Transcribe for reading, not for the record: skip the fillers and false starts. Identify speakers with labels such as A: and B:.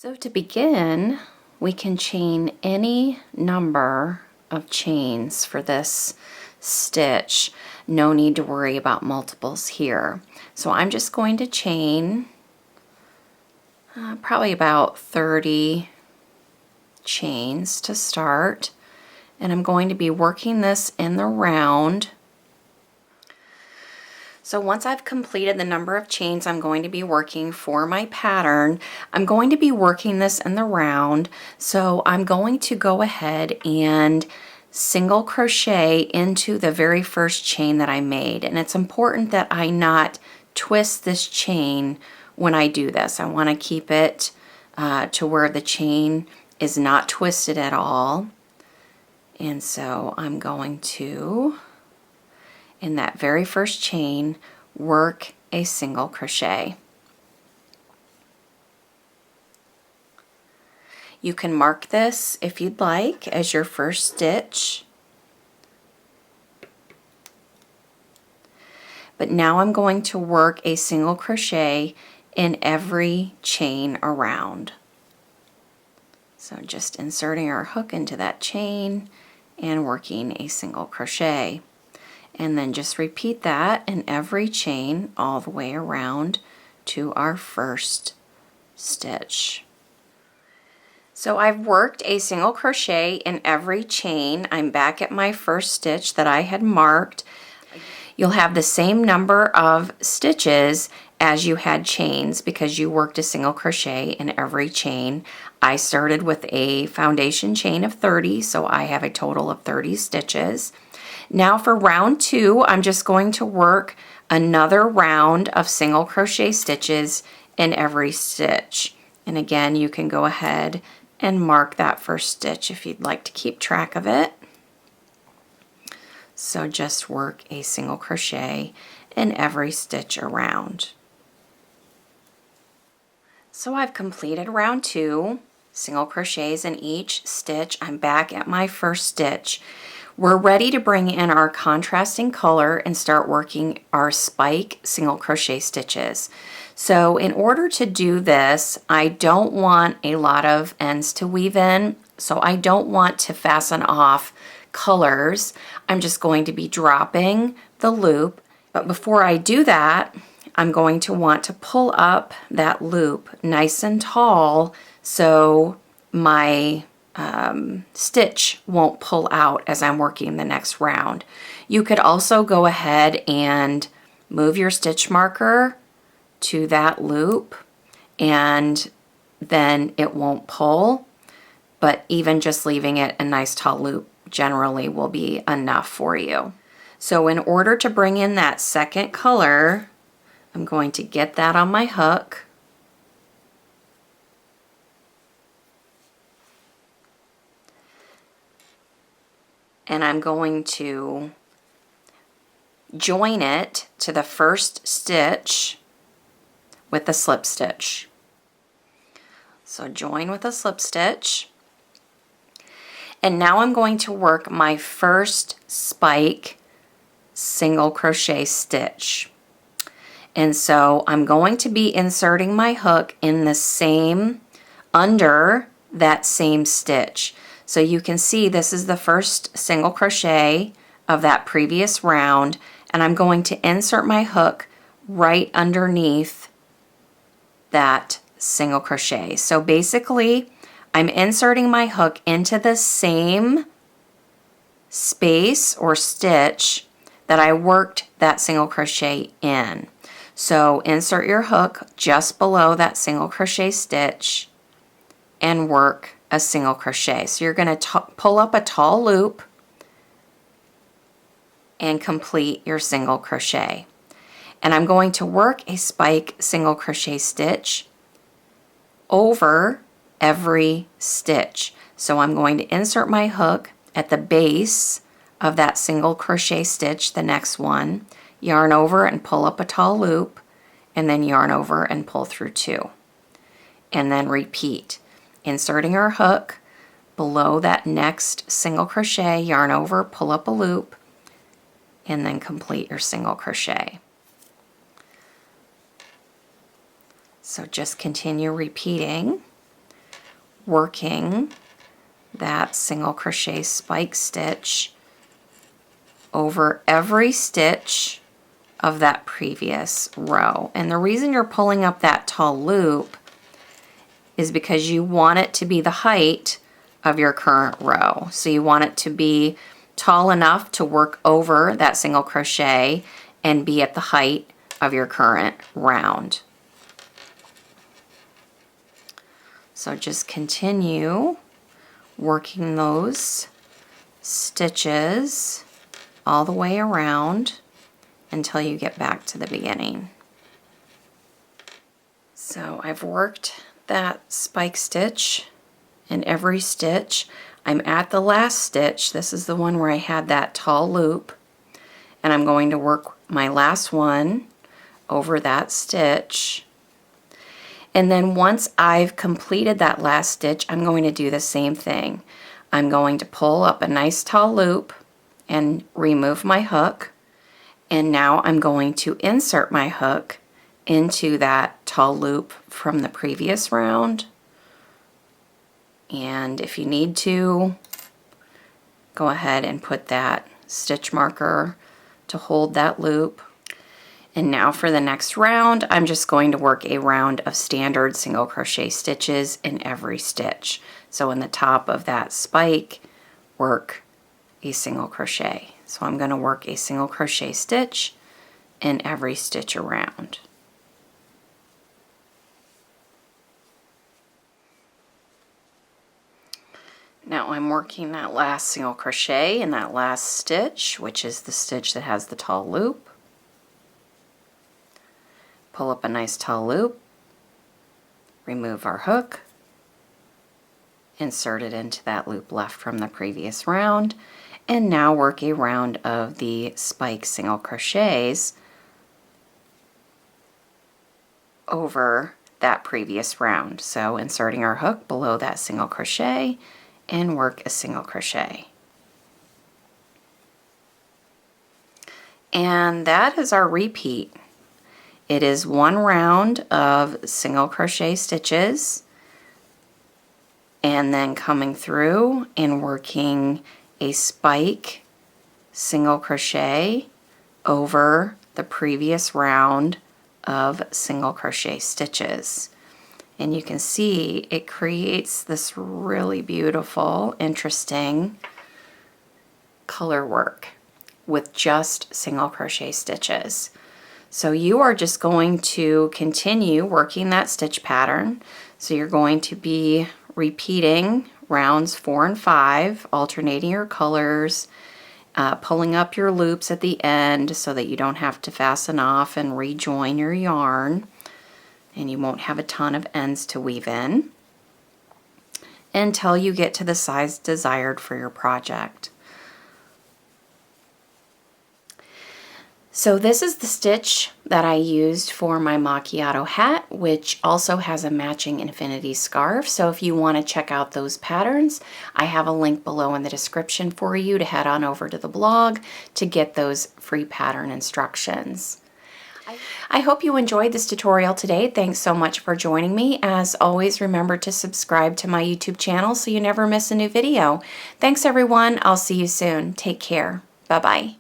A: So to begin, we can chain any number of chains for this stitch. No need to worry about multiples here. So I'm just going to chain probably about 30 chains to start, and I'm going to be working this in the round. So once I've completed the number of chains I'm going to be working for my pattern, I'm going to be working this in the round. So I'm going to go ahead and single crochet into the very first chain that I made. And it's important that I not twist this chain when I do this. I want to keep it to where the chain is not twisted at all. And so I'm going to, in that very first chain, work a single crochet. You can mark this if you'd like as your first stitch. But now I'm going to work a single crochet in every chain around. So just inserting our hook into that chain and working a single crochet. And then just repeat that in every chain all the way around to our first stitch. So I've worked a single crochet in every chain. I'm back at my first stitch that I had marked. You'll have the same number of stitches as you had chains because you worked a single crochet in every chain. I started with a foundation chain of 30, so I have a total of 30 stitches. Now for round 2, I'm just going to work another round of single crochet stitches in every stitch. And again, you can go ahead and mark that first stitch if you'd like to keep track of it. So just work a single crochet in every stitch around. So I've completed round 2, single crochets in each stitch. I'm back at my first stitch. We're ready to bring in our contrasting color and start working our spike single crochet stitches. So in order to do this, I don't want a lot of ends to weave in, so I don't want to fasten off colors. I'm just going to be dropping the loop. But before I do that, I'm going to want to pull up that loop nice and tall so my stitch won't pull out as I'm working the next round. You could also go ahead and move your stitch marker to that loop and then it won't pull, but even just leaving it a nice tall loop generally will be enough for you. So in order to bring in that second color, I'm going to get that on my hook. And I'm going to join it to the first stitch with a slip stitch. So join with a slip stitch. And now I'm going to work my first spike single crochet stitch. And so I'm going to be inserting my hook in the same, under that same stitch. So you can see this is the first single crochet of that previous round, and I'm going to insert my hook right underneath that single crochet. So basically, I'm inserting my hook into the same space or stitch that I worked that single crochet in. So insert your hook just below that single crochet stitch and work a single crochet. So you're going to pull up a tall loop and complete your single crochet. And I'm going to work a spike single crochet stitch over every stitch. So I'm going to insert my hook at the base of that single crochet stitch, the next one, yarn over and pull up a tall loop, and then yarn over and pull through 2. And then repeat. Inserting our hook below that next single crochet, yarn over, pull up a loop, and then complete your single crochet. So just continue repeating working that single crochet spike stitch over every stitch of that previous row. And the reason you're pulling up that tall loop is because you want it to be the height of your current row. So you want it to be tall enough to work over that single crochet and be at the height of your current round. So just continue working those stitches all the way around until you get back to the beginning. So I've worked that spike stitch in every stitch. I'm at the last stitch. This is the one where I had that tall loop, and I'm going to work my last one over that stitch. And then once I've completed that last stitch, I'm going to do the same thing. I'm going to pull up a nice tall loop and remove my hook. And now I'm going to insert my hook into that tall loop from the previous round. And if you need to, go ahead and put that stitch marker to hold that loop. And now for the next round, I'm just going to work a round of standard single crochet stitches in every stitch. So in the top of that spike, work a single crochet. So I'm going to work a single crochet stitch in every stitch around. Now I'm working that last single crochet in that last stitch, which is the stitch that has the tall loop. Pull up a nice tall loop, remove our hook, insert it into that loop left from the previous round, and now work a round of the spike single crochets over that previous round. So inserting our hook below that single crochet and work a single crochet. And that is our repeat. It is one round of single crochet stitches and then coming through and working a spike single crochet over the previous round of single crochet stitches. And you can see it creates this really beautiful, interesting color work with just single crochet stitches. So you are just going to continue working that stitch pattern. So you're going to be repeating rounds 4 and 5, alternating your colors, pulling up your loops at the end so that you don't have to fasten off and rejoin your yarn, and you won't have a ton of ends to weave in until you get to the size desired for your project. So this is the stitch that I used for my macchiato hat, which also has a matching infinity scarf. So if you want to check out those patterns, I have a link below in the description for you to head on over to the blog to get those free pattern instructions. I hope you enjoyed this tutorial today. Thanks so much for joining me. As always, remember to subscribe to my YouTube channel so you never miss a new video. Thanks everyone. I'll see you soon. Take care. Bye-bye.